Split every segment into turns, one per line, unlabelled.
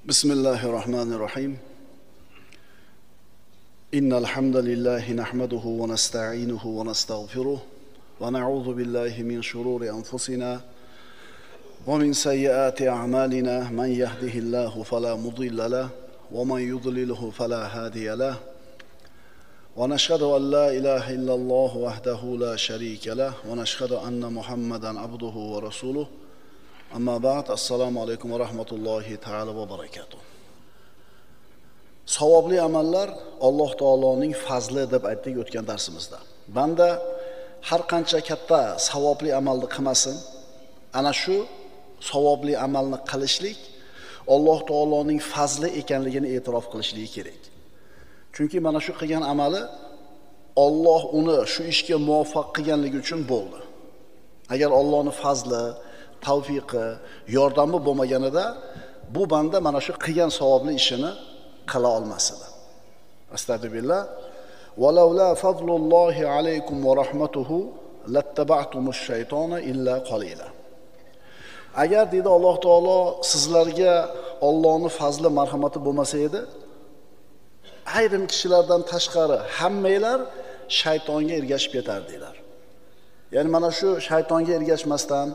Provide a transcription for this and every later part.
بسم الله الرحمن الرحيم إن الحمد لله نحمده ونستعينه ونستغفره ونعوذ بالله من شرور أنفسنا ومن سيئات أعمالنا من يهده الله فلا مضل له ومن يضلله فلا هادي له ونشهد أن لا إله إلا الله وحده لا شريك له ونشهد أن محمدا عبده ورسوله Amma ba'd, assalomu alaykum va rahmatullohi ta'ala va barakatuh. Savobli amallar Alloh taoloning fazli deb aytdik o'tgan darsimizda. Banda har qancha katta savobli amalni qilmasin, ana shu savobli amalni qilishlik Alloh taoloning fazli ekanligini e'tirof qilishligi kerak. Chunki mana shu qilgan amali Alloh uni shu ishga muvaffaq qilganligi uchun bo'ldi. Agar Allohning fazli tavfiqi, yordami bo'lmaganida bu banda mana shu qilgan savobli ishini qila olmas edi. Astagfirullah. Walavla fadlullohi alaykum va rahmatuhu lattaba'tumush shaytona illa qalila. Agar dedi Alloh taolo sizlarga Allohning fazli marhamati bo'lmasa edi, ayrim kishilardan tashqari hammanglar shaytonga ergashib ketardinglar. Ya'ni mana shu shaytonga ergashmasdan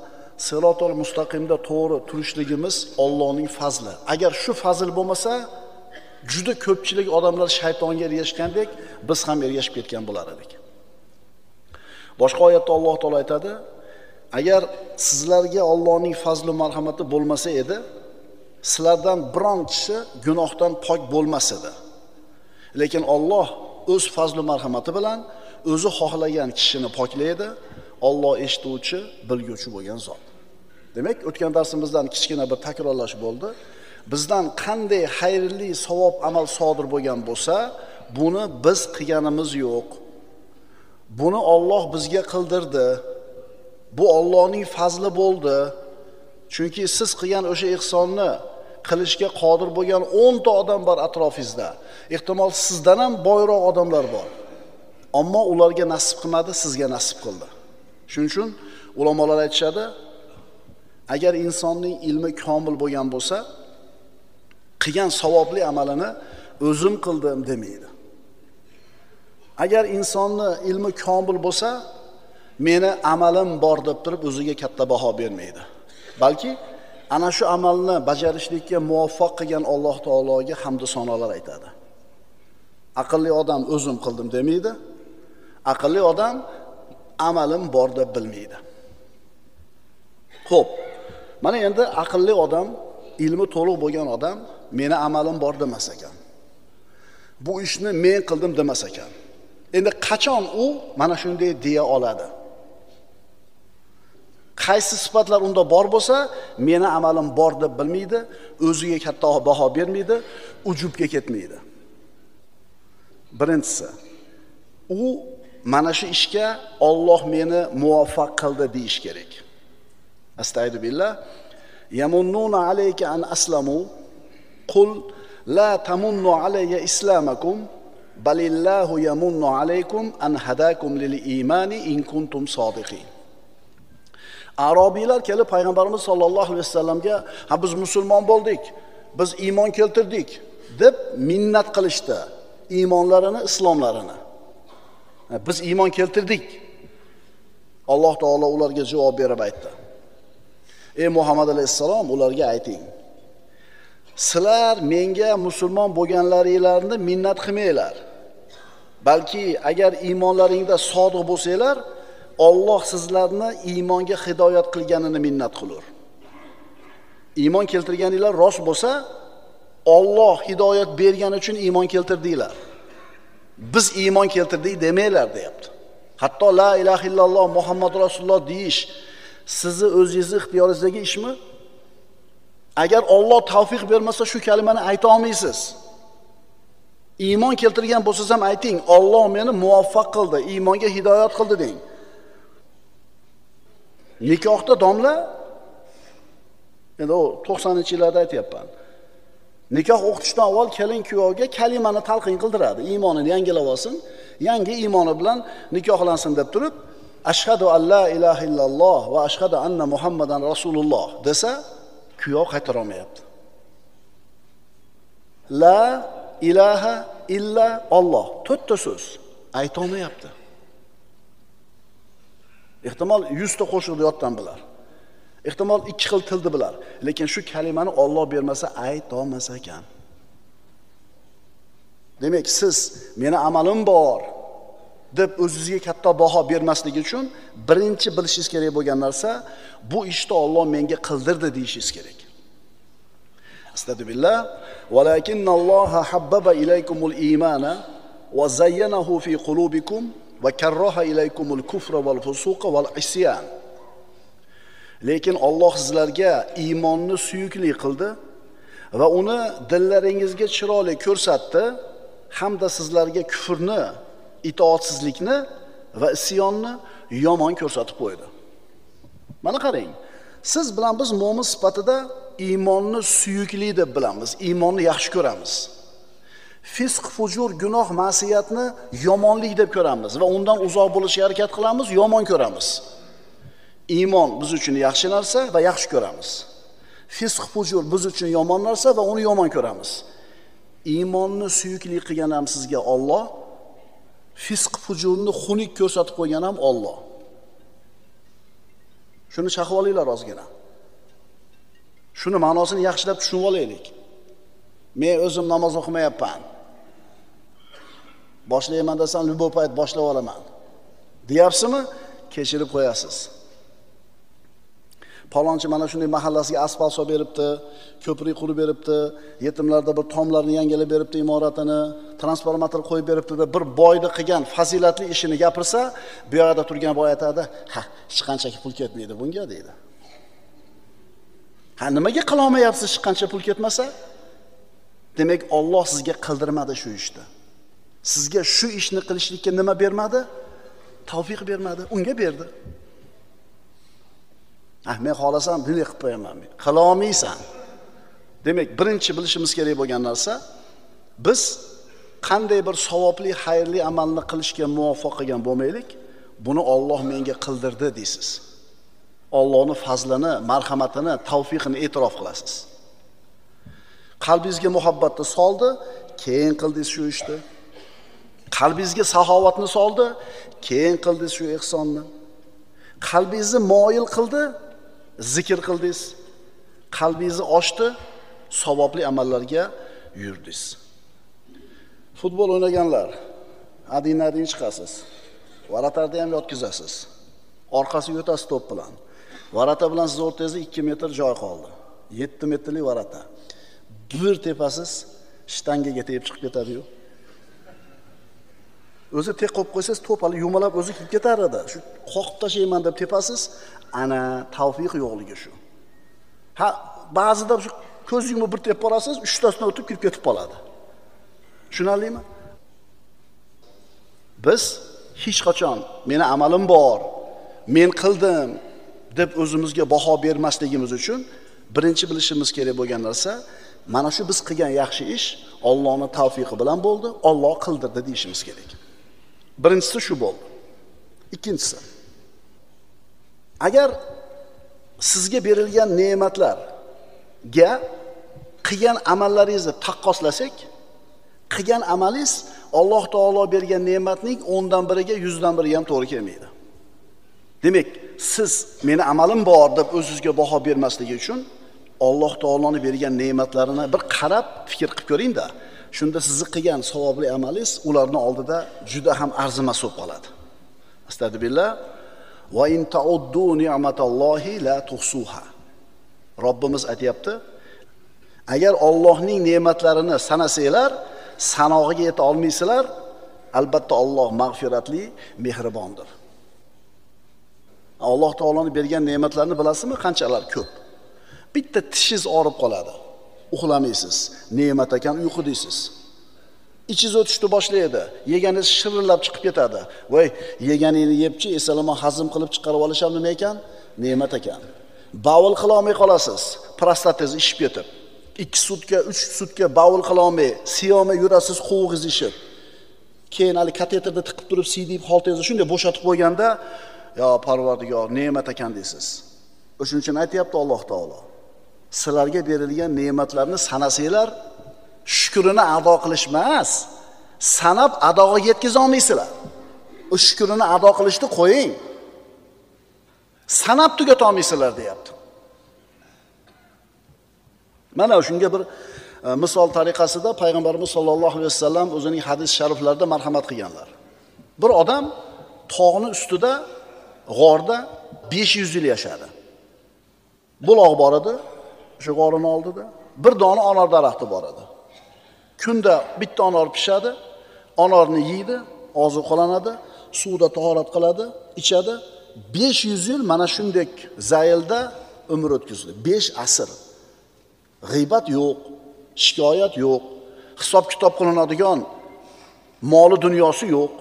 Sirotol mustaqimda to'g'ri turishligimiz Allohning fazli. Agar shu fazl bo'lmasa, juda ko'pchilik odamlar shaytonga ergashgandek, biz ham ergashib ketgan bo'lar edik. Boshqa oyatda Alloh taolo aytadi: "Agar sizlarga Allohning fazli marhamati bo'lmasa edi, sizlardan biron kishi gunohdan pok bo'lmas edi. Lekin Alloh o'z fazli marhamati bilan o'zi xohlagan kishini poklaydi. Alloh eshituvchi, bilguvchi bo'lgan zot." Demak, o'tgan darsimizdan kichkina bir takrorlash bo'ldi. Bizdan qanday xayrli savob amal sodir bo'lgan bo'lsa, buni biz qilganimiz yo'q. Buni Alloh bizga qildirdi. Bu Allohning fazli bo'ldi. Chunki siz qilgan o'sha ihsonni qilishga qodir bo'lgan 10 ta odam bor atrofingizda. Ehtimol sizdan ham boyroq odamlar bor. Ammo ularga nasib qilmadi, sizga nasib qildi. Shuning uchun ulamolar aytishadi, agar insonning ilmi komil bo'lgan bo'lsa, qilgan savobli amalini o'zim qildim demaydi. Agar insonning ilmi komil bo'lsa, meni amalim bor deb turib o'ziga katta baho bermaydi. Balki ana shu amalni bajarishlikka muvaffaq qilgan Alloh taologa hamd sanolar aytadi. Aqlli odam o'zim qildim demaydi. Aqlli odam amalim bor deb bilmaydi. Xo'p, mana endi aqlli odam, ilmi to'liq bo'lgan odam meni amalim bor demas ekan. Bu ishni men qildim demas ekan. Endi qachon u mana shunday deya oladi? Qaysi sifatlar unda bor bo'lsa, meni amalim bor deb bilmaydi, o'ziga katta baho bermaydi, ujubga ketmaydi. Birinchisi, u mana shu ishga Alloh meni muvaffaq qildi deyish kerak. Astagfirullah. Yamunnuna alayka an aslamu qul la tamunnu alayya islamakum balillahu yamunnu alaykum an hadakum lil imani in kuntum sodiqin. Arabiylar kelib payg'ambarimiz sollallohu alayhi vasallamga "Ha, biz musulmon bo'ldik, biz iymon keltirdik" deb minnat qilishdi, iymonlarini, islomlarini. Biz iymon keltirdik. Alloh taolo ularga javob berib aytdi: "Ey Muhammad alayhisalom, ularga ayting, sizlar menga musulmon bo'lganlaringlarni minnat qilmanglar. Balki agar iymonlaringda sodiq bo'lsanglar, Alloh sizlarni iymonga hidoyat qilganini minnat qilur. Iymon keltirganinglar rost bo'lsa, Alloh hidoyat bergani uchun iymon keltirdinglar. Biz iymon keltirdik demanglar" deyapti. Hatto la ilaha illalloh Muhammad rasululloh deyish sizni o'zingizni ixtiyoringizdagi ishmi? Agar Alloh tavfiq bermasa shu kalimani ayta olmaysiz. Iymon keltirgan bo'lsangiz ham ayting, Alloh meni muvaffaq qildi, iymonga hidoyat qildi deng. Nikohda domla, endi 90-yillarda aytayapman. Nikoh o'qitishdan avval kelin kuyovga kalimani talqin qildiradi, iymonini yangilab olsin, yangi iymoni bilan nikohlansin deb turib, ashhadu an la ilaha illalloh va ashhadu anna Muhammadan rasululloh desa, kuyov qaytara olmayapti. La ilaha illa Alloh. To'rtta so'z ayta olmayapti. Ehtimol 100 ta qo'shiqni yoddan bilar. Ehtimol 2 xil tilni bilar, lekin shu kalimani Alloh bermasa ayta olmas ekan. Demak, siz meni amalim bor deb o'zingizga katta baho bermaslik uchun birinchi bilishingiz kerak bo'lgan narsa, bu ishni Alloh menga qildirdi deyishingiz kerak. Astagfirullah. Walakinnalloha habbaba ilaykumul iymana va zayyanahu fi qulubikum va karraha ilaykumul kufra wal fusuqa wal isyan. Lekin Alloh sizlarga iymonni suyukli qildi va uni dillaringizga chiroyli ko'rsatdi, hamda sizlarga kufrni, itoatsizlikni va isyonni yomon ko'rsatib qo'ydi. Mana qarang, siz bilan biz mo'min sifatida iymonni suyukli deb bilamiz, iymonni yaxshi ko'ramiz. Fisq, fujur, gunoh, ma'siyatni yomonlik deb ko'ramiz va undan uzoq bo'lishga harakat qilamiz, yomon ko'ramiz. Iymon biz uchun yaxshi narsa va yaxshi ko'ramiz. Fisq, fujur biz uchun yomon narsa va uni yomon ko'ramiz. Iymonni suyukli qilgan ham sizga Alloh, fisq, fujurni xunuk ko'rsatib qo'ygan ham Alloh. Shuni chaqib olinglar ozgina. Shuni ma'nosini yaxshilab tushunib olaylik. Men o'zim namoz o'qimayapman. Boshlayman desam, bu payt boshlab olaman. Deyapsizmi? Kechirib qo'yasiz. Palonchi mana shunday mahallasiga asfalt solib beribdi, ko'prik qurib beribdi, yetimlarda bir tomlarni yangilab beribdi, imoratini, transformator qo'yib beribdi deb bir boyni qilgan fazilatli ishini gapirsa, bu yerda turgan boy aytadi, "Ha, hech qancha pul ketmaydi bunga" deydi. Ha, nimaga qila olmayapsiz hech qancha pul ketmasa? Demak, Alloh sizga qildirmadi shu ishni. Sizga shu ishni qilishlikka nima bermadi? Tavfiq bermadi, unga berdi. Men xohlasam bunday qilib qo'yaman. Qila olmaysan. Demak, birinchi bilishimiz kerak bo'lgan narsa, biz qanday bir savobli, xayrli amalni qilishga muvaffaq qilgan bo'lmaylik, buni Alloh menga qildirdi deysiz. Allohning fazlini, marhamatini, tavfiqini e'tirof qilasiz. Qalbingizga muhabbatni soldi, keyin qildingiz shu ishni. Qalbingizga saxovatni soldi, keyin qildingiz shu ihsonni. Qalbingizni moyil qildi, zikr qildingiz. Qalbingizni ochdi, savobli amallarga yurdingiz. Futbol o'ynaganlar, adin chiqasiz. Varatarda ham yotkizasiz. Orqasiga o'tasiz to'p bilan. Varata bilan siz o'rtangizda 2 metr joy qoldi. 7 metrlik varata. Bir tepasiz, shtangaga tegib chiqib ketadi-yu. O'zi tek qo'yib qo'ysangiz, to'p hali yumalab o'zi kelib ketar edi. Shu qoqib tashlayman deb tepasiz, ana tavfiq yo'qligi shu. Ha, ba'zida shu ko'z yumib bir tepib borasiz, 3 tasidan o'tib kirib ketib qoladi. Tushunarlimi? Biz hech qachon meni amalim bor, men qildim deb o'zimizga baho bermasligimiz uchun birinchi bilishimiz kerak bo'lgan narsa, mana shu biz qilgan yaxshi ish Allohning tavfiqi bilan bo'ldi, Alloh qildirdi deyishimiz kerak. Birinchisi shu bo'ldi. Ikkinchisi, agar sizga berilgan ne'matlarga qilgan amallaringizni taqqoslasak, qilgan amalingiz Alloh taolo bergan ne'matning 10dan biriga 100dan biriga ham to'g'ri kelmaydi. Demak, siz meni amalim bor deb o'zingizga baho bermasligi uchun Alloh taoloning bergan ne'matlarini bir qarab fikr qilib ko'ring-da. Shunda sizni qilgan savobli amalingiz ularning oldida juda ham arzimas bo'lib qoladi. Astagfirullah. Va in ta'uddu ni'matallohi la tuhsuha. Robbimiz aytayapti, agar Allohning ne'matlarini sanasanglar, sanog'iga yeta olmaysizlar, albatta Alloh mag'firatli, mehribondir. Alloh taoloning bergan ne'matlarini bilasizmi? Qanchalar ko'p. Bitta tishingiz og'rib qoladi. Uxlamaysiz. Ne'mat ekan uyqu deysiz. Ichingiz o'tishni boshlaydi. Yeganingiz shirillab chiqib ketadi. Voy, yeganingni yebchi, esalama hazm qilib chiqarib olisham nima ekan? Ne'mat ekan. Bavul qila olmay qolasiz. Prostatangiz ishib ketib. 2 sutka, 3 sutka bavul qila olmay, siyomay yurasiz, quvug'ingiz ishib. Keyin hali kateterda tiqib turib, siydib holtingizni shunday bo'shatib qo'yganda, yo Parvardigor, ne'mat ekan deysiz. O'shuning uchun aytayapti Alloh taolo. Sizlarga berilgan ne'matlarni sanasanglar, Shukrini ado qilish emas, sanab adoga yetkiza olmaysizlar. O shukrini ado qilishni qo'ying. Sanab tugata olmaysizlar deyapti. Mana shunga bir misol tariqasida payg'ambarimiz sollallohu alayhi vasallam o'zining hadis shariflarida marhamat qilganlar. Bir odam tog'ning ustida, g'orda 500 yil yashadi. Buloq bor edi, o'sha g'orning oldida bir dona anor daraxti bor edi. Kunda bitta anor pishadi, anorni yeydi, ozuqalanadi, suvda tahorat qiladi, ichadi. 500 yil mana shunday zaylda umr o'tkazdi. 5 asr. G'iybat yo'q, shikoyat yo'q, hisob kitob qilinadigan moli dunyosi yo'q.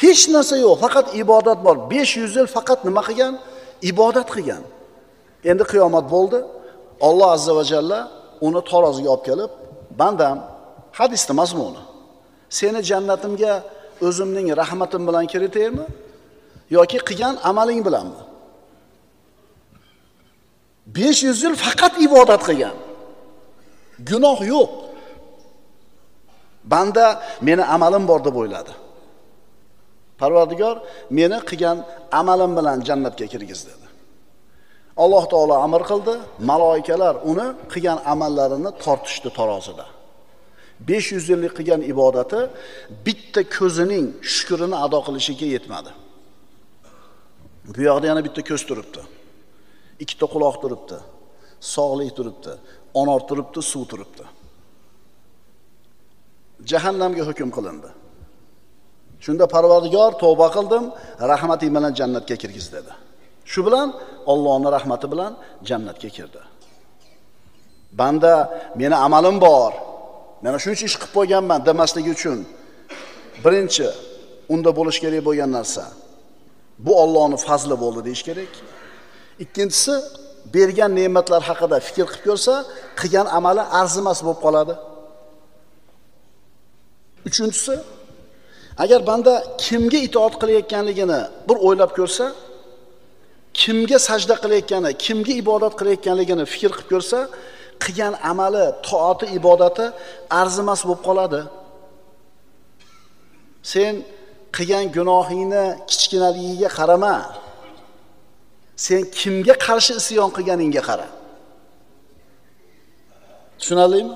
Hech narsa yo'q, faqat ibodat bor. 500 yil faqat nima qilgan? Ibodat qilgan. Endi qiyomat bo'ldi. Alloh azza va jalla uni taroziga olib kelib, bandam, hadisning mazmuni. Seni jannatimga o'zimning rahmatim bilan kiritaymi yoki qilgan amaling bilanmi? 500 yil faqat ibodat qilgan. Gunoh yo'q. Banda meni amalim bor deb o'yladi. Parvardigor meni qilgan amalim bilan jannatga kirgiz dedi. Alloh taolo amr qildi, malaikalar uni qilgan amallarini tortishdi tarozida. 500 yillik qilgan ibodati bitta ko'zining shukrini ado qilishiga yetmadi. Bu yoqda yana bitta ko'z turibdi. Ikkita quloq turibdi. Sog'lik turibdi. Anor turibdi, suv turibdi. Jahannamga hukm qilindi. Shunda Parvardigor tavba qildim, rahmating bilan jannatga kirgiz dedi. Shu bilan Allohning rahmati bilan jannatga kirdi. Banda meni amalim bor, mana shuncha ish qilib qo'yganman demasligi uchun birinchi unda bo'lish kerak bo'lgan narsa bu Allohning fazli bo'ldi deyish kerak. Ikkinchisi bergan ne'matlar haqida fikr qilib ko'rsa, qilgan amali arzimas bo'lib qoladi. Uchinchisi, agar banda kimga itoat qilayotganligini bir o'ylab ko'rsa, kimga sajda qilayotgani, kimga ibodat qilayotganligini fikr qilib ko'rsa, qilgan amali, toati, ibodati arzimas bo'lib qoladi. Sen qilgan gunohingni kichkinaligiga qarama. Sen kimga qarshi isyon qilganingga qara. Tushunarlimi?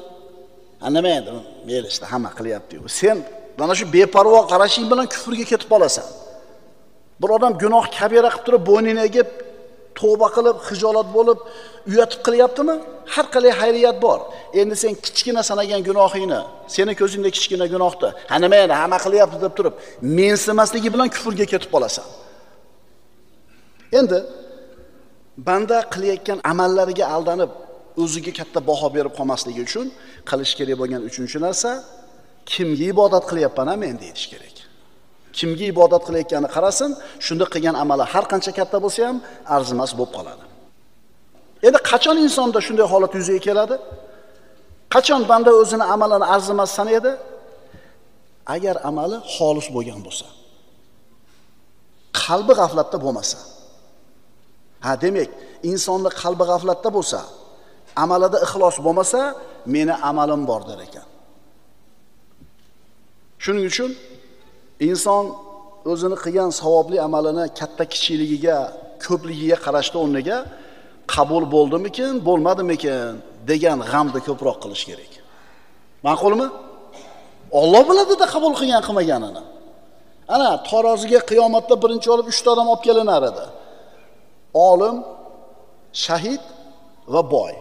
Nima endi? Mayli işte hamma qilyapti-ku. Sen mana shu beparvo qarashing bilan kufrga ketib qolasan. Bir odam gunoh kabira qilib turib, bo'ynini egib, tavba qilib, hijolat bo'lib, uyatib qilyaptimi? Har qalay xayriyat bor. Endi sen kichkina sanagan gunohingni, seni ko'zingda kichkina gunohdi. Nima endi hamma qilyapti deb turib, mensimasligi bilan kufrga ketib qolasan. Endi banda qilayotgan amallariga aldanib, o'ziga katta baho berib qolmasligi uchun qilish kerak bo'lgan uchinchi narsa, kimga ibodat qilyapman men deyish kerak. Kimga ibodat qilayotganini qarasin, shunda qilgan amali har qancha katta bo'lsa ham arzimas bo'lib qoladi. Endi qachon insonda shunday holat yuzaga keladi? Qachon banda o'zini amalini arzimas sanaydi? Agar amali xolis bo'lgan bo'lsa. Qalbi g'aflatda bo'lmasa. Demak, insonning qalbi g'aflatda bo'lsa, amalida ixlos bo'lmasa, meni amalim bor der ekan. Shuning uchun inson o'zini qilgan savobli amalini katta kichikligiga, ko'pligiga qarashda o'rniga qabul bo'ldimikin, bo'lmadimikin degan g'amni ko'proq qilish kerak. Ma'qulmi? Alloh biladi-da qabul qilgan qilmaganini. Ana taroziga qiyomatda birinchi olib 3 ta odam olib kelinar edi. Olim, shahid va boy.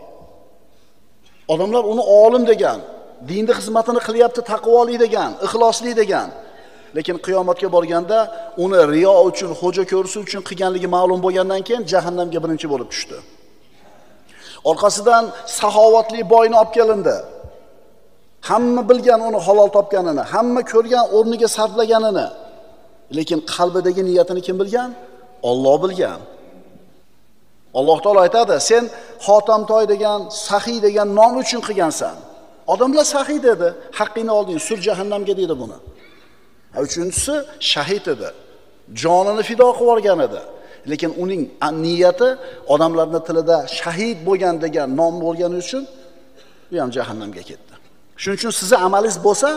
Odamlar uni olim degan, dinning xizmatini qilyapti, taqvoli degan, ixlosli degan. Lekin qiyomatga borganda uni riyo uchun, xo'ja ko'risi uchun qilganligi ma'lum bo'lgandan keyin jahannamga birinchi bo'lib tushdi. Orqasidan saxovatli boyni olib kelindi. Hamma bilgan uni halol topganini, hamma ko'rgan o'rniga sarflaganini. Lekin qalbidagi niyatini kim bilgan? Alloh bilgan. Alloh taolo aytadi, sen Xotamtoy degan, saxiy degan nom uchun qilgansan. Odamlar saxiy dedi, haqqingni olding, sur jahannamga dedi buni. Uchinchisi shahid edi. Jonini fido qilib yuborgan edi. Lekin uning niyati odamlarning tilida shahid bo'lgan degan nom bo'lgani uchun u ham jahannamga ketdi. Shuning uchun sizning amalingiz bo'lsa,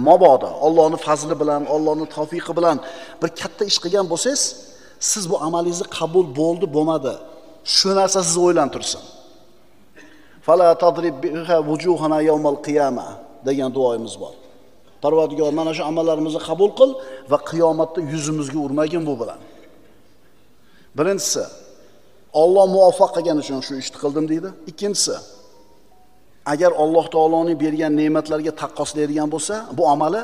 mabodo Allohning fazli bilan, Allohning tavfiqi bilan bir katta ish qilgan bo'lsangiz, siz bu amalingizni qabul bo'ldi, bo'lmadi. Shu narsa sizni o'ylantirsin. Fala tadrib biha wujuhana yawmal qiyamah degan duoyimiz bor. Parvardigor, mana shu amallarimizni qabul qil va qiyomatda yuzimizga urmagin bu bilan. Birinchisi, Alloh muvaffaq qilgani uchun shu ishni qildim deydi. Ikkinchisi, agar Alloh taoloning bergan ne'matlarga taqqoslaydigan bo'lsa, bu amali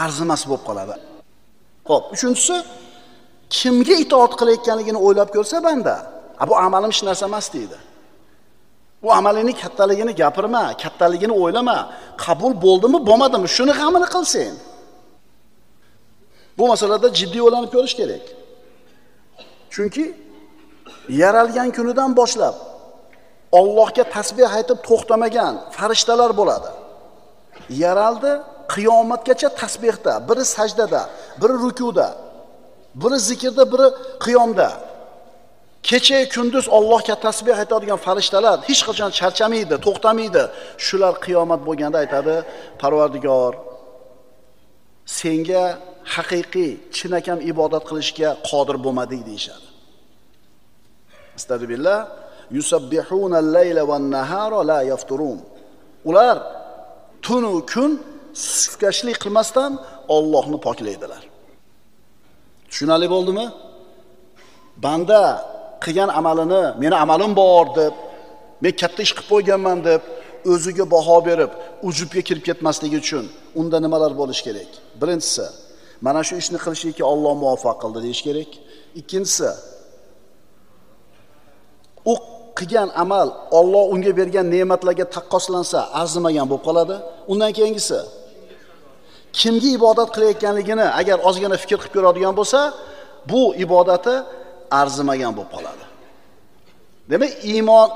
arzimas bo'lib qoladi. Xo'p, uchinchisi, kimga itoat qilayotganligini o'ylab ko'rsa banda, bu amalim hech narsa emas deydi. Bu amalining kattaligini gapirma, kattaligini o'ylama. Qabul bo'ldimi, bo'lmadimi, shuni g'amini qil sen. Bu masalada jiddiy o'ylanib ko'rish kerak. Chunki yaralgan kunidan boshlab Allohga tasbih aytib to'xtamagan farishtalar bo'ladi. Yaraldi, qiyomatgacha tasbihda, biri sajdada, biri rukuda, biri zikrda, biri qiyomda. Kecha kunduz Allohga tasbih aytadigan farishtalar hech qachon charchamaydi, to'xtamaydi. Shular qiyomat bo'lganda aytadi: Parvardigor, senga haqiqiy, chinakam ibodat qilishga qodir bo'lmadik deyshadi. Astagfirullah. Yusabbihuna al-layla wan-nahara la yafturun. Ular tun va kun sufkashlik qilmasdan Allohni poklaydilar. Tushunali bo'ldimi? Banda qilgan amalini, meni amalim bor deb, men katta ish qilib qo'yganman deb o'ziga baho berib, ujubga kirib ketmasligi uchun unda nimalar bo'lish kerak? Birinchisi, mana shu ishni qilishga Alloh muvaffaq qildi deyish kerak. Ikkinchisi, u qilgan amal Alloh unga bergan ne'matlarga taqqoslansa, arzimagan bo'lib qoladi. Undan keyingisi, kimga ibodat qilayotganligini agar ozgina fikr qilib ko'radigan bo'lsa, bu ibodati arzimagan bo'lib qoladi. Demak, iymon,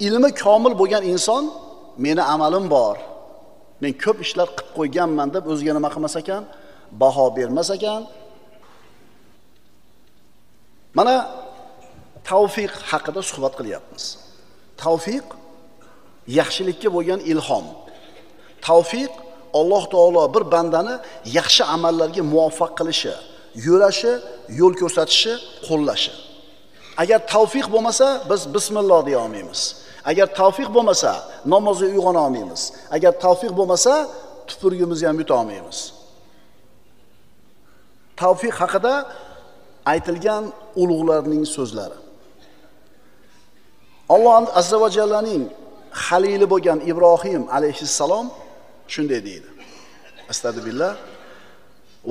ilmi komil bo'lgan inson, meni amalim bor, men ko'p ishlar qilib qo'yganman deb o'ziga nima qilmas ekan, baho bermas ekan. Mana tavfiq haqida suhbat qilyapmiz. Tavfiq yaxshilikka bo'lgan ilhom. Tavfiq Alloh taolo bir bandani yaxshi amallarga muvaffaq qilishi, yo'lashi, yo'l ko'rsatishi, qo'llashi. Agar tavfiq bo'lmasa, biz bismillah deya olmaymiz. Agar tavfiq bo'lmasa, namozga uyg'ona olmaymiz. Agar tavfiq bo'lmasa, tupurgimizni ham yuta olmaymiz. Tavfiq haqida aytilgan ulug'larning so'zlari. Alloh azza va jallaning xalili bo'lgan Ibrohim alayhissalom shunday deydi. Astagfirullah.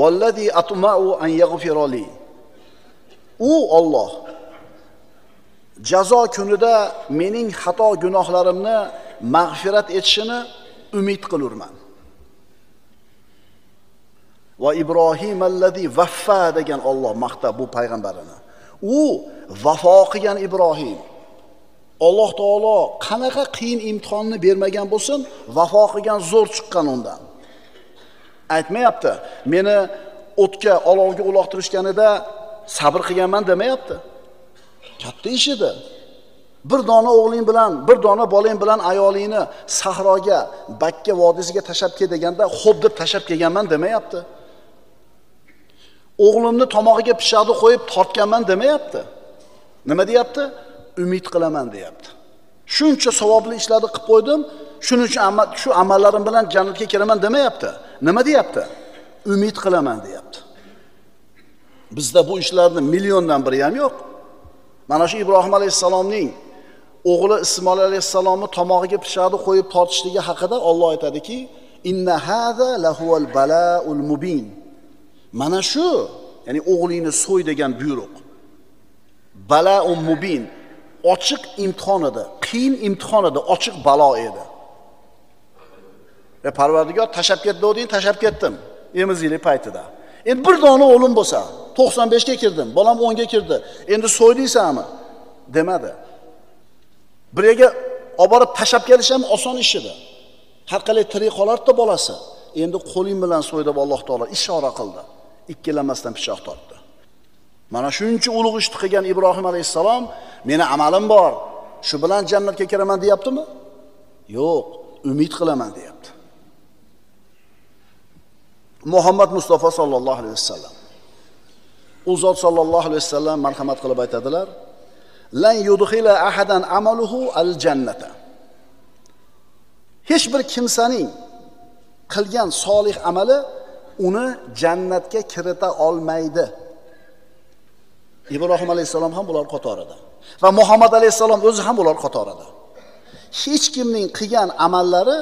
Vallazi atma'u an yaghfira li. U Alloh jazo kunida mening xato gunohlarimni mag'firat etishini umid qilurman. Va Ibrohim allazi vaffa degan Alloh maqtab bu payg'ambarini. U vafo qilgan Ibrohim. Alloh taolo qanaqa qiyin imtihonni bermagan bo'lsin, vafo qilgan zo'r chiqqan undan. Aytmayapti, meni o'tga, olovga uloqtirishganida sabr qilganman demayapti. Katta ish edi. Bir dona o'g'ling bilan, bir dona bolang bilan ayolingni sahroga, Bakka vodiysiga tashab kel deganda, xo'p deb tashab kelganman demayapti. O'g'limni tomog'iga pishaqni qo'yib tortganman demayapti. Nima deyapti? Umid qilaman deyapti. Shuncha savobli ishlarni qilib qo'ydim, shuning uchun shu amallarim bilan jannatga kiraman demayapti. Nima deyapti? Umid qilaman deyapti. Bizda bu ishlarning milliondan biri ham yo'q. Mana shu Ibrohim alayhisalomning o'g'li Ismoil alayhisalomni tomog'iga pishaqni qo'yib tortishligi haqida Alloh aytadiki, inna hada lahuval balaul mubin. Mana shu, ya'ni o'g'lingni so'y degan buyruq. Balaul mubin, ochiq imtihon edi, qiyin imtihon edi, ochiq balo edi. Va Parvardigor tashab ketdi o'ding, tashab ketdim. Emizlik paytida. Endi bir dona o'g'lim bo'lsa, 95 ga kirdim, bolam 10 ga kirdi. Endi so'ydiysanmi? Demadi. Biriga olib borib tashab kelish ham oson ish edi. Har qalay tirik qolardi bolasi. Endi qo'ling bilan so'y deb Alloh taolo ishora qildi. Ikkilanmasdan pichoq tortdi. Mana shuncha ulug' ishni qilgan Ibrohim alayhisalom, meni amalim bor, shu bilan jannatga kiraman deyaptimi? Yo'q. umid qilaman deyapti. Muhammad Mustafa sallallohu alayhi vasallam. U zot sallallohu alayhi vasallam marhamat qilib aytadilar: "Lan yudkhila ahadan amaluhu al-jannata." Hech bir kimsaning qilgan solih amali uni jannatga kirita olmaydi. Ibrohim alayhisalom ham bular qatorida va Muhammad alayhisalom o'zi ham bular qatorida. Hech kimning qilgan amallari,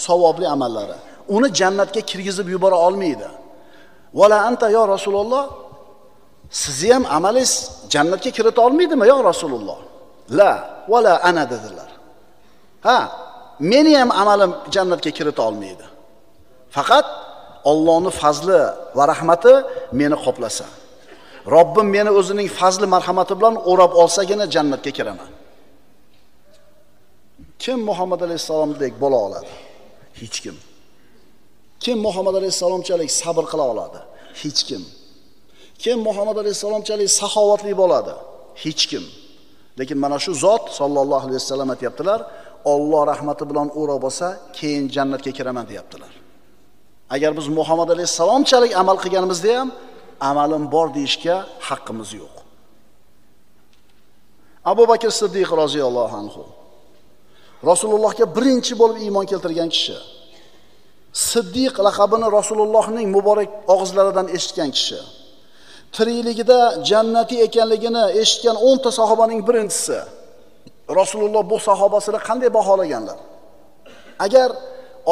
savobli amallari uni jannatga kirgizib yubora olmaydi. Vala anta yo Rasululloh, sizni ham amalingiz jannatga kirita olmaydimi yo Rasululloh? La, vala ana dedilar. Ha, meni ham amalim jannatga kirita olmaydi. Faqat Allohning fazli va rahmati meni qoplasa. Robbim meni o'zining fazli marhamati bilan o'rab olsagina jannatga kiraman. Kim Muhammad alayhisalomdek bo'la oladi? Hech kim. Kim Muhammad alayhisalomchalik sabr qila oladi? Hech kim. Kim Muhammad alayhisalomchalik saxovatli bo'ladi? Hech kim. Lekin mana shu zot sallallohu alayhi vasallam aytibdilar, Alloh rahmati bilan o'rab olsa, keyin jannatga kiraman deyaptilar. Agar biz Muhammad alayhisalomchalik amal qilganimizda ham amalim bor deyishga haqqimiz yo'q. Abu Bakr Siddiq roziyallohu anhu Rasulullohga birinchi bo'lib iymon keltirgan kishi. Siddiq laqabini Rasulullohning muborak og'izlaridan eshitgan kishi. Tirikligida jannatiy ekanligini eshitgan 10 ta sahobaning birinchisi. Rasululloh bu sahobasini qanday baholaganlar? Agar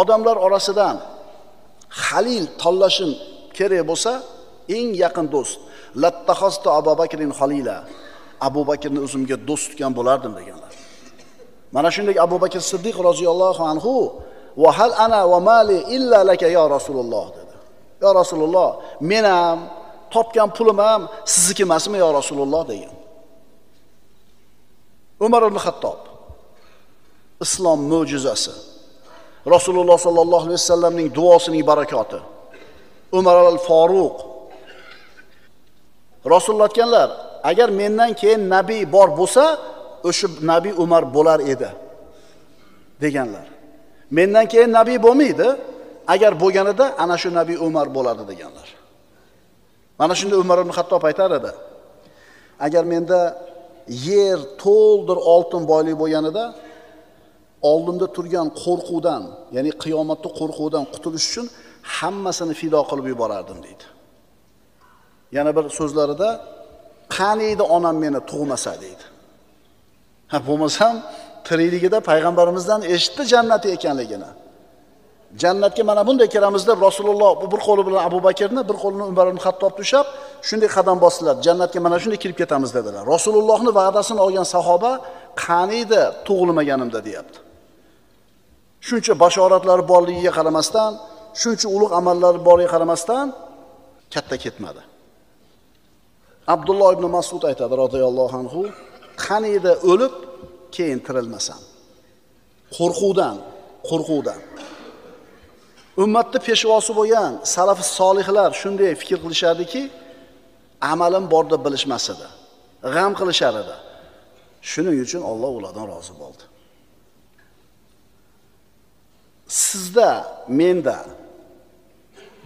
odamlar orasidan Halil tanlashim kerak bo'lsa, eng yaqin do'st lattaxosta Abu Bakrin Halila. Abu Bakrni o'zimga do'st tutgan bo'lardim deganlar. Mana shunday Abu Bakr Siddiq roziyallohu anhu va hal ana va mali illa laka ya Rasululloh dedi. Ya Rasululloh, men ham topgan pulim ham sizniki emasmi ya Rasululloh degan. Umar ibn Xattob, islom mo'jizasi. Rasululloh sallallohu alayhi vasallamning duosining barakoti. Umar al-Faruq. Rasululloh aytganlar, agar mendan keyin nabiy bor bo'lsa, o'sha nabiy Umar bo'lar edi deganlar. Mendan keyin nabiy bo'lmaydi, agar bo'lganida ana shu nabiy Umar bo'lardi deganlar. Mana shunda Umar ibn Xattob aytar edi. Agar menda yer to'ldir oltin boylik bo'lganida, oldimda turgan qo'rquvdan, ya'ni qiyomatda qo'rquvdan qutulish uchun hammasini fido qilib yuborardim deydi. Yana bir so'zlarida qaniydi onam meni tug'masa deydi. Ha, bo'lmasam tirikligida payg'ambarimizdan eshitdi jannati ekanligini. Jannatga mana bunday kiramiz deb Rasululloh bir qo'li bilan Abu Bakrni, bir qo'lini Umar ibn Xattobni ushlab, shunday qadam bosdilar. Jannatga mana shunday kirib ketamiz dedilar. Rasulullohning va'dasini olgan sahoba qaniydi tug'ilmaganimda deyapti. Shuncha bashoratlari borligiga qaramasdan, shuncha ulug' amallari boriga qaramasdan katta ketmadi. Abdulloh ibn Mas'ud aytadi radhiyallohu anhu, qaniydi o'lib keyin tirilmasam. Qo'rquvdan. Ummatning peshvosi bo'lgan salaf solihlar shunday fikr qilishardiki, amalim bor deb bilishmas edi. G'am qilishar edi. Shuning uchun Alloh ulardan rozi bo'ldi. Sizda, menda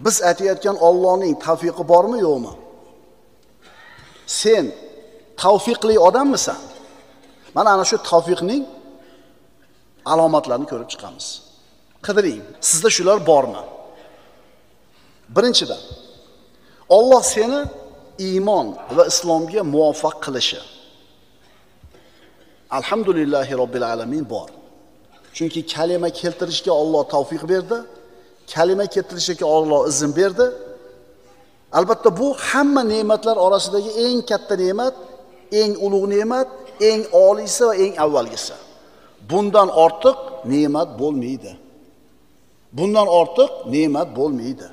biz aytayotgan Allohning tavfiqi bormi, yo'qmi? Sen tavfiqli odammisan? Mana ana shu tavfiqning alomatlarini ko'rib chiqamiz. Qidiring, sizda shular bormi? Birinchidan, Alloh seni iymon va islomga muvaffaq qilishi. Alhamdulillahi robbil alamin bor. Chunki kalima keltirishga Alloh tavfiq berdi, kalima keltirishga Alloh izn berdi. Albatta bu hamma ne'matlar orasidagi eng katta ne'mat, eng ulug' ne'mat, eng oliysi va eng avvalgisi. Bundan ortiq ne'mat bo'lmaydi. Bundan ortiq ne'mat bo'lmaydi.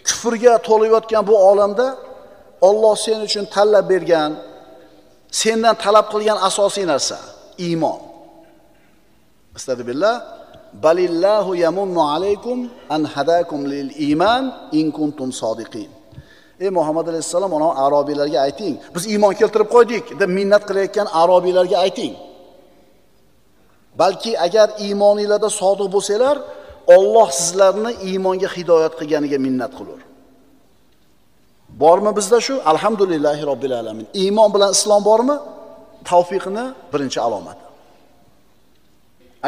Kufrga to'layotgan bu olamda Alloh sen uchun tanlab bergan, sendan talab qilgan asosiy narsa iymon. Astagfirullah. Balillahu yamunnu alaykum an hadakum lil iman in kuntum sodiqin. Ey Muhammad alayhisalom, ona arabiylarga ayting, biz iymon keltirib qo'ydik deb minnat qilayotgan arabiylarga ayting. balki agar iymoningizda sodiq bo'lsanglar, Alloh sizlarni iymonga hidoyat qilganiga minnat qilur. Bormi bizda shu? Alhamdulillahi robbil alamin. Iymon bilan islom bormi? Tavfiqni birinchi alomati.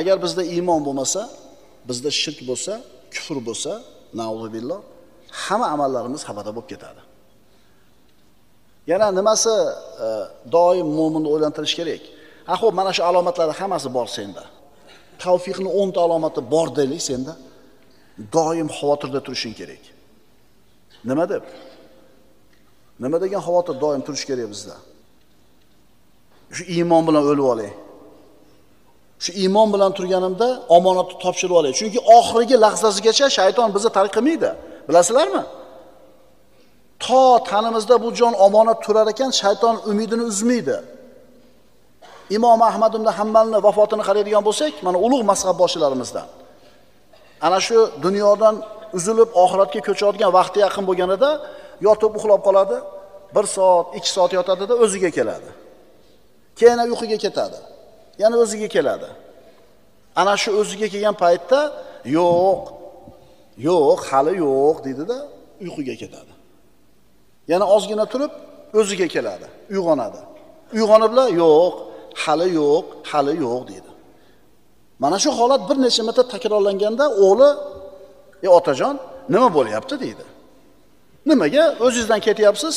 Agar bizda iymon bo'lmasa, bizda shirk bo'lsa, kufr bo'lsa, na'uzubillah, hamma amallarimiz xabada bo'lib ketadi. Yana nimasi doim mo'minni o'ylantirish kerak? Ha, xo'p, mana shu alomatlarning hammasi bor senda. Tavfiqning 10 ta alomati bor deylik senda. Doim xavotirda turishing kerak. Nima deb? Nima degan xavotir doim turish kerak bizda? Shu iymon bilan o'lib olay. Shu iymon bilan turganimda omonatni topshirib olay. Chunki oxirgi lahzasigacha shayton bizni tark qilmaydi. Bilasizlarmi? To tanimizda bu jon omonat turar ekan, shayton umidini uzmaydi. Imom Ahmad ibn Hanbalni vafotini qaraydigan bo'lsak, mana ulug' mazhab boshilarimizdan. Ana shu dunyodan uzilib oxiratga ko'chadigan vaqti yaqin bo'lganida yotib uxlab qoladi. 1 soat, 2 soat yotadi-da o'ziga keladi. Keyin uyquga ketadi. Yana o'ziga keladi. Ana shu o'ziga kelgan paytda yo'q, hali yo'q deydi-da, uyquga ketadi. Yana ozgina turib o'ziga keladi, uyg'onadi. Uyg'onibla hali yo'q deydi. Mana shu holat bir necha marta takrorlanganda o'g'li, otajon, nima bo'lyapti deydi. Nimaga o'zingizdan ketyapsiz?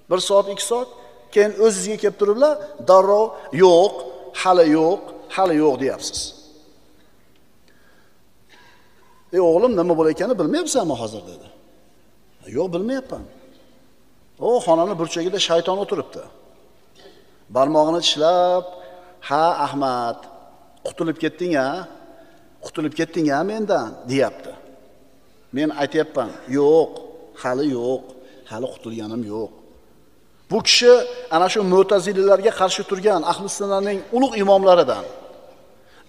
1 soat, 2 soat, keyin o'zingizga kelib turiblar, darrov hali yo'q deyapsiz. O'g'lim, nima bo'layotganini bilmayapsanmi hozir dedi. Yo'q, bilmayapman. Xonani burchagida shayton o'tiribdi. Barmog'ini tishlab, "Ha, Ahmad, qutulib ketding-a mendan" deyapti. Men aytayapman, hali qutulganim yo'q. Bu kishi ana shu Mu'tazililarga qarshi turgan ahli sunnaning ulug' imomlaridan.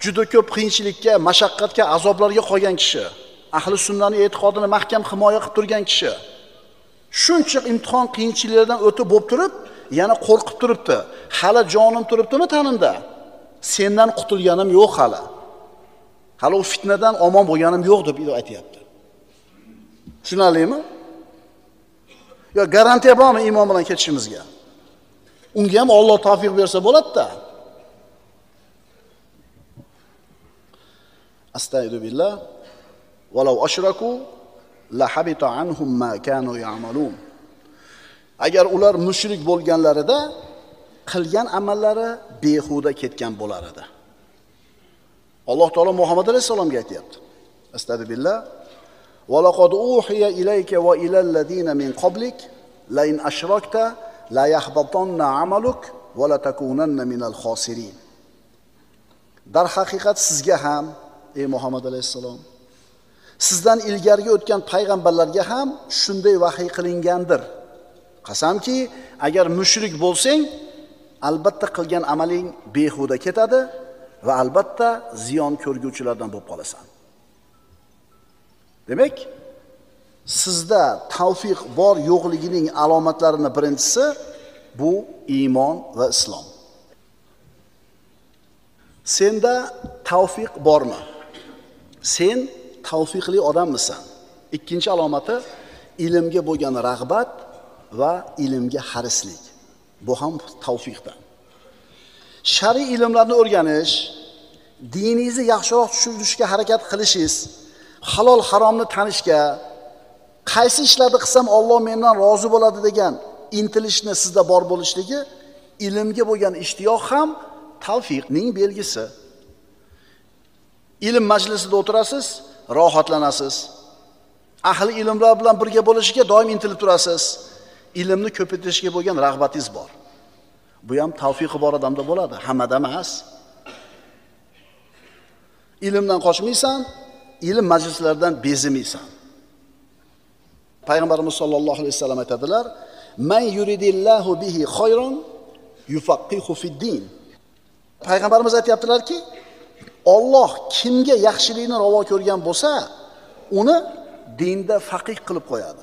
Juda ko'p qiyinchilikka, mashaqqatga, azoblarga qolgan kishi. Ahli sunnaning e'tiqodini mahkam himoya qilib turgan kishi. Shuncha imtihon qiyinchiliklardan o'tib bo'lib turib, yana qo'rqib turibdi. Hali jonim turibdimi tanimda? Sendan qutulganim yo'q hali. Hali u fitnadan omon bo'lganim yo'q deb aytayapti. Tushunarlimi? Yo, garantiya bormi iymon bilan ketishimizga? Unga ham Alloh tavfiq bersa bo'ladi-da. Astagfirullah. Walau ashraku la habita anhum ma kanu ya'malun. Agar ular mushrik bo'lganlarida qilgan amallari behuda ketgan bo'lar edi. Alloh taolo Muhammad alayhisolamga aytayapti. Astagfirullah. Wa laqad uhiya ilayka wa ilal ladina min qablik la in ashrakta la yahbatanna 'amaluk wa la takunanna minal khosirin. Dar haqiqat sizga ham, ey Muhammad alayhisalom, sizdan ilgariga o'tgan payg'ambarlarga ham shunday vahiy qilingandir. Qasamki, agar mushrik bo'lsang, albatta qilgan amaling behuda ketadi va albatta ziyon ko'rguvchilardan bo'lib qolasan. Demak, sizda tavfiq bor yo'qligining alomatlarining birinchisi bu iymon va islom. Senda tavfiq bormi? Sen tavfiqli odammisan? Ikkinchi alomati ilmga bo'lgan rag'bat va ilmga harislik. Bu ham tavfiqdan. Shar'iy ilmlarni o'rganish, diningizni yaxshiroq tushunishga harakat qilishingiz, halol haromni tanishga, qaysi ishlarni qilsam Alloh mendan rozi bo'ladi degan intilishni sizda bor bo'lishligi, ilmga bo'lgan ishtiyoq ham tavfiqning belgisi. Ilm majlisida o'tirasiz, rohatlanasiz. Ahli ilmlar bilan birga bo'lishga doim intilib turasiz. Ilmni ko'paytirishga bo'lgan rag'batingiz bor. Bu ham tavfiqi bor odamda bo'ladi, hammada emas. Ilmdan qochmaysan, ilm majlislaridan bezimaysan. Payg'ambarimiz sollallohu alayhi vasallam aytadilar: "Man yuridillahu bihi khayron yufaqihu fid-din." Payg'ambarimiz aytayaptilarki, Alloh kimga yaxshilikni ravo ko'rgan bo'lsa, uni dinda faqih qilib qo'yadi.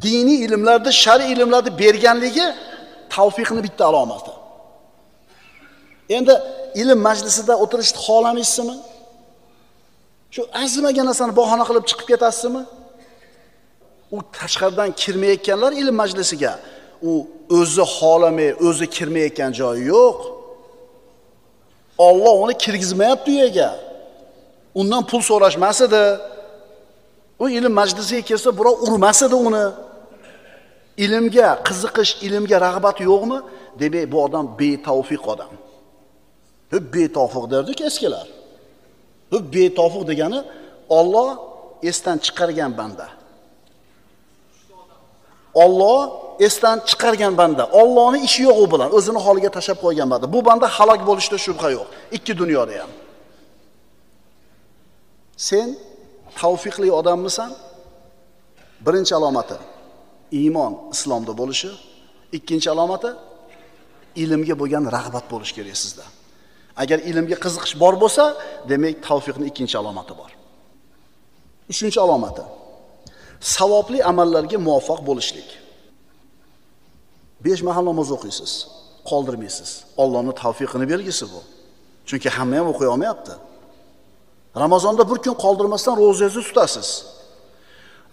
Diniy ilmlarda, shar'iy ilmlarda berganligi tavfiqning bitta alomati. Endi ilm majlisida o'tirishni xohlamaysizmi? Shu arzimagan narsani bahona qilib chiqib ketasizmi? U tashqaridan kirmayotganlar ilm majlisiga, u o'zi xohlamay, o'zi kirmayotgan joyi yo'q. Alloh uni kirgizmayapti uyaga. Undan pul so'rashmas edi. U ilm majlisiga kelsa, birov urmas edi uni. Ilmga qiziqish, ilmga rag'bat yo'qmi? Demak, bu odam betavfiq odam. Betavfiq derdik eskilar. Betavfiq degani Alloh esdan chiqargan banda. Alloh esdan chiqargan banda. Allohning ishi yo'q u bilan, o'zini holiga tashab qo'ygan banda. Bu banda halok bo'lishda shubha yo'q. Ikki dunyoda ham. Sen tavfiqli odammisan? Birinchi alomati iymon, islomda bo'lishi. Ikkinchi alomati ilmga bo'lgan rag'bat bo'lish kerak sizda. Agar ilmga qiziqish bor bo'lsa, demak tavfiqning ikkinchi alomati bor. Uchinchi alomati savobli amallarga muvaffaq bo'lishlik. 5 mahal namoz o'qiysiz, qoldirmaysiz. Allohning tavfiqining belgisi bu. Chunki hamma ham o'qiy olmayapti. Ramazonda bir kun qoldirmasdan ro'zangizni tutasiz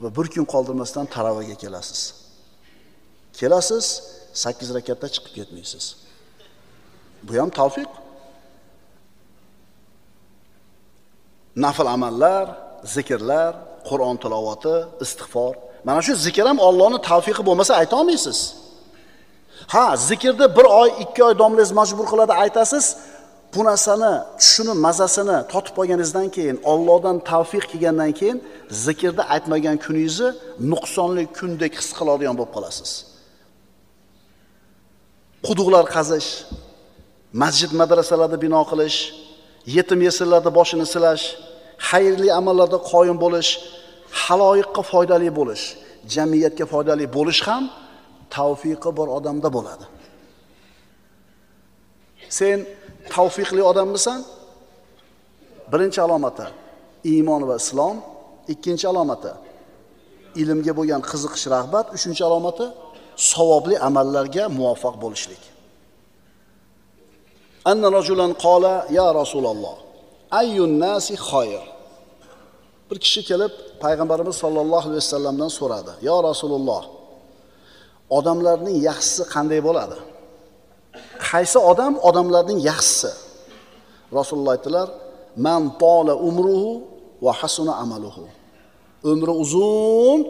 va bir kun qoldirmasdan tarovaga kelasiz. Kelasiz, 8 rakatda chiqib ketmaysiz. Bu ham tavfiq. Nafl amallar, zikrlar, Qur'on tilovati, istig'for. Mana shu zikr ham Allohning tavfiqi bo'lmasa ayta olmaysiz. Ha, zikrni 1 oy, 2 oy domlangiz majbur qiladi aytasiz. Bu narsani, tushunib mazasini totib olganingizdan keyin, Allohdan tavfiq kelgandan keyin zikrni aytmagan kuningizni nuqsonli kundek his qiladigan bo'lib qolasiz. Quduqlar qazish, masjid madrasalarda bino qilish, yetim yesirlarda boshini silash, xayrli amallarda qoyim bo'lish, haloyiqqa foydali bo'lish, jamiyatga foydali bo'lish ham tavfiqi bor odamda bo'ladi. Sen tavfiqli odammisan? Birinchi alomati iymon va islom, ikkinchi alomati ilmga bo'lgan qiziqish, rag'bat, uchinchi alomati savobli amallarga muvaffaq bo'lishlik. Anna rajulan qala ya Rasululloh, ayyun nasi khayr. Bir kishi kelib payg'ambarimiz sollallohu alayhi vasallamdan so'radi. Ya Rasululloh, odamlarning yaxshisi qanday bo'ladi? Qaysi odam odamlarning yaxshisi? Rasululloh aytdilar: "Man tola umruhu va hasuna amaluhu." Umri uzun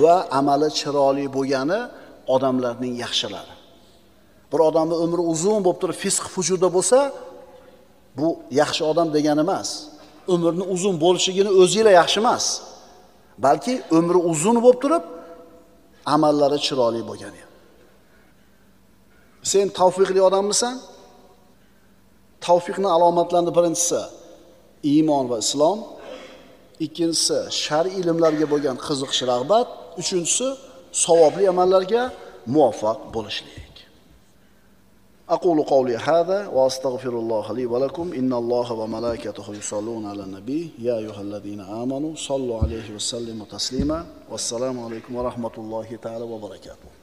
va amali chiroyli bo'lgani odamlarning yaxshilari. Bir odamning umri uzun bo'lib turib fisq fujurda bo'lsa, bu yaxshi odam degani emas. Umrni uzun bo'lishigini o'ziga yaxshi emas. Balki umri uzun bo'lib turib amallari chiroyli bo'lgani. Sen tavfiqli odammisan? Tavfiqning alomatlarining birinchisi iymon va islom, ikkinchisi shar'iy ilmlarga bo'lgan qiziqish, rag'bat, uchinchisi savobli amallarga muvaffaq bo'lishlik. أقول قولي هذا وأستغفر الله لي ولكم إن الله وملائكته يصلون على النبي يا أيها الذين آمنوا صلوا عليه وسلموا تسليما والسلام عليكم ورحمة الله تعالى وبركاته.